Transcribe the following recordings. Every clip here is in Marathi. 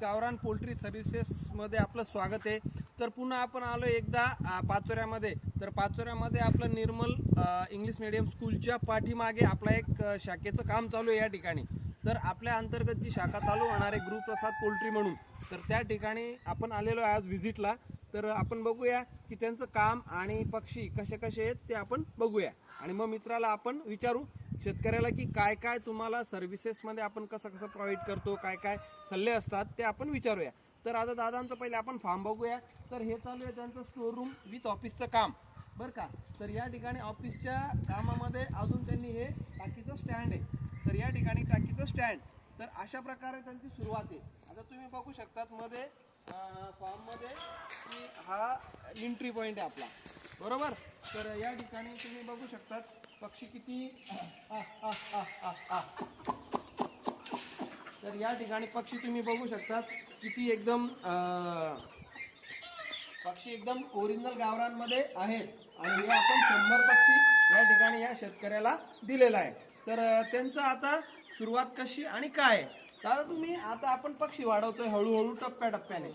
गावरान पोल्ट्री सर्व्हिसेसमध्ये आपलं स्वागत आहे। तर पुन्हा आपण आलो एकदा पाचोऱ्यामध्ये। तर पाचोऱ्यामध्ये आपलं निर्मल इंग्लिश मीडियम स्कूलच्या पाठीमागे आपला एक शाखेचं काम चालू आहे या ठिकाणी। तर आपल्या अंतर्गत जी शाखा चालू होणार आहे गुरुप्रसाद पोल्ट्री म्हणून, तर त्या ठिकाणी आपण आलेलो आज व्हिजिटला। तर आपण बघूया की त्यांचं काम आणि पक्षी कसे कसे आहेत ते आपण बघूया आणि मग मित्राला आपण विचारू शेतकऱ्याला की काय काय तुम्हाला सर्व्हिसेसमध्ये आपण कसं कसं प्रोव्हाइड करतो, काय काय सल्ले असतात ते आपण विचारूया। तर आता दादांचं पहिले आपण फार्म बघूया। तर हे चालू आहे त्यांचं स्टोर रूम विथ ऑफिसचं काम बरं का। तर या ठिकाणी ऑफिसच्या कामामध्ये अजून त्यांनी हे टाकीचं स्टँड आहे। तर या ठिकाणी टाकीचं स्टँड, तर अशा प्रकारे त्यांची सुरुवात आहे। आता तुम्ही बघू शकतात मध्ये फार्म मध्ये की हा एंट्री पॉइंट आहे आपला, बरोबर। तर या ठिकाणी तुम्ही बघू शकतात पक्षी किती तर या ठिकाणी पक्षी तुम्ही बघू शकतात किती एकदम पक्षी एकदम ओरिजिनल गावरांमध्ये आहेत आणि हे आपण 100 पक्षी या ठिकाणी या शेतकऱ्याला दिलेला आहे। तर त्यांचं आता सुरुवात कशी आणि काय दादा, तुम्ही आता आपण पक्षी वाढवतोय हळूहळू टप्प्याटप्प्याने।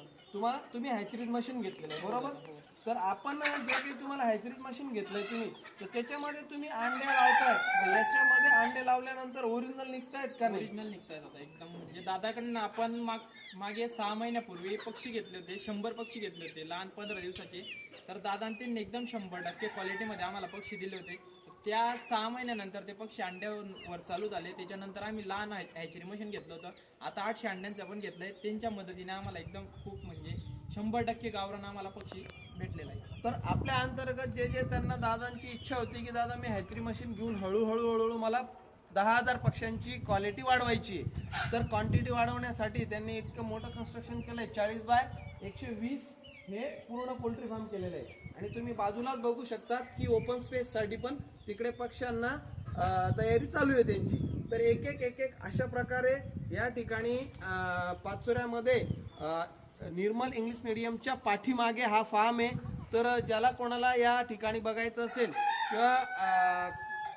तुम्ही हॅचरीज मशीन घेतलेलं आहे बरोबर। तर आपण जे काही तुम्हाला हॅचरीज मशीन घेतलंय तुम्ही, तर त्याच्यामध्ये तुम्ही अंडे लावताय, याच्यामध्ये अंडे लावल्यानंतर ओरिजिनल निघतायत का नाही? ओरिजिनल निघतायत आता एकदम। म्हणजे दादाकडनं आपण मागे 6 महिन्यापूर्वी पक्षी घेतले होते, 100 पक्षी घेतले होते लहान 15 दिवसाचे। तर दादांनी एकदम 100% क्वालिटीमध्ये आम्हाला पक्षी दिले होते। त्या 6 महिन्यानंतर ते पक्षी अंड्यावर चालू झाले। त्याच्यानंतर आम्ही लहान हॅचरी मशीन घेतलं होतं, आता 800 अंड्यांचं पण घेतलंय। त्यांच्या मदतीने आम्हाला एकदम खूप म्हणजे 100% गावरान आम्हाला पक्षी भेटलेला आहे। तर आपल्या अंतर्गत जे जे त्यांना दादांची इच्छा होती की दादा मी हॅचरी मशीन घेऊन हळूहळू मला 10,000 पक्ष्यांची क्वालिटी वाढवायची, तर क्वांटिटी वाढवण्यासाठी त्यांनी इतकं मोठं कन्स्ट्रक्शन केलंय। 40 बाय 120 हे पूर्ण पोल्ट्री फार्म केलेलं आहे। आणि तुम्ही बाजूलाच बघू शकतात की ओपन स्पेस साठी पण तिकडे पक्ष्यांना तयारी चालू आहे त्यांची। तर एक एक अशा प्रकारे या ठिकाणी पाचोऱ्यामध्ये निर्मल इंग्लिश मीडियमच्या पाठीमागे हा फार्म आहे। तर ज्याला कोणाला या ठिकाणी बघायचं असेल किंवा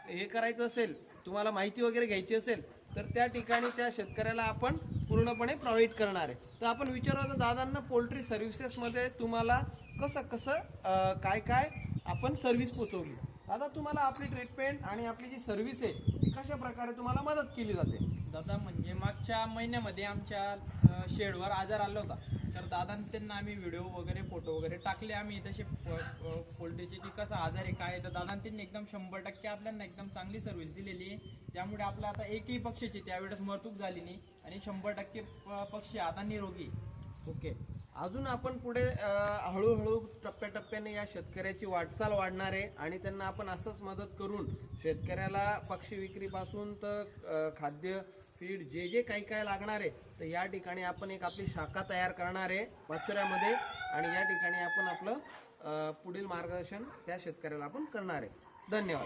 हे करायचं असेल, तुम्हाला माहिती वगैरे घ्यायची असेल, तर त्या ठिकाणी त्या शेतकऱ्याला आपण पूर्णपणे प्रोव्हाइड करणार आहे। तर आपण विचारतो दादांना पोल्ट्री सर्व्हिसेसमध्ये तुम्हाला कसं कसं काय काय आपण सर्व्हिस पोचवली। दादा तुम्हाला आपली ट्रीटमेंट आणि आपली जी सर्व्हिस आहे ती कशा प्रकारे तुम्हाला मदत केली जाते? दादा म्हणजे मागच्या महिन्यामध्ये आमच्या शेडवर आजार आला होता। तर दादांना आम्ही व्हिडिओ वगैरे फोटो वगैरे टाकले आम्ही तसे पोल्ट्रीचे की कसा आजार आहे काय। तर दादांनी एकदम 100% आपल्याला एकदम चांगली सर्व्हिस दिलेली आहे। त्यामुळे आपलं आता एकही पक्षीची त्यावेळेस मरतूक झाली नाही आणि 100% पक्षी आता निरोगी। ओके, अजून आपण पुढे हळूहळू टप्प्याटप्प्याने या शेतकऱ्याची वाटचाल वाढणार आहे आणि त्यांना आपण असंच मदत करून शेतकऱ्याला पक्षी विक्रीपासून तर खाद्य फीड जे जे काही काय लागणार आहे, तर या ठिकाणी आपण एक आपली शाखा तयार करणार आहे पाचोऱ्यामध्ये आणि या ठिकाणी आपण आपलं पुढील मार्गदर्शन त्या शेतकऱ्याला आपण करणार आहे। धन्यवाद।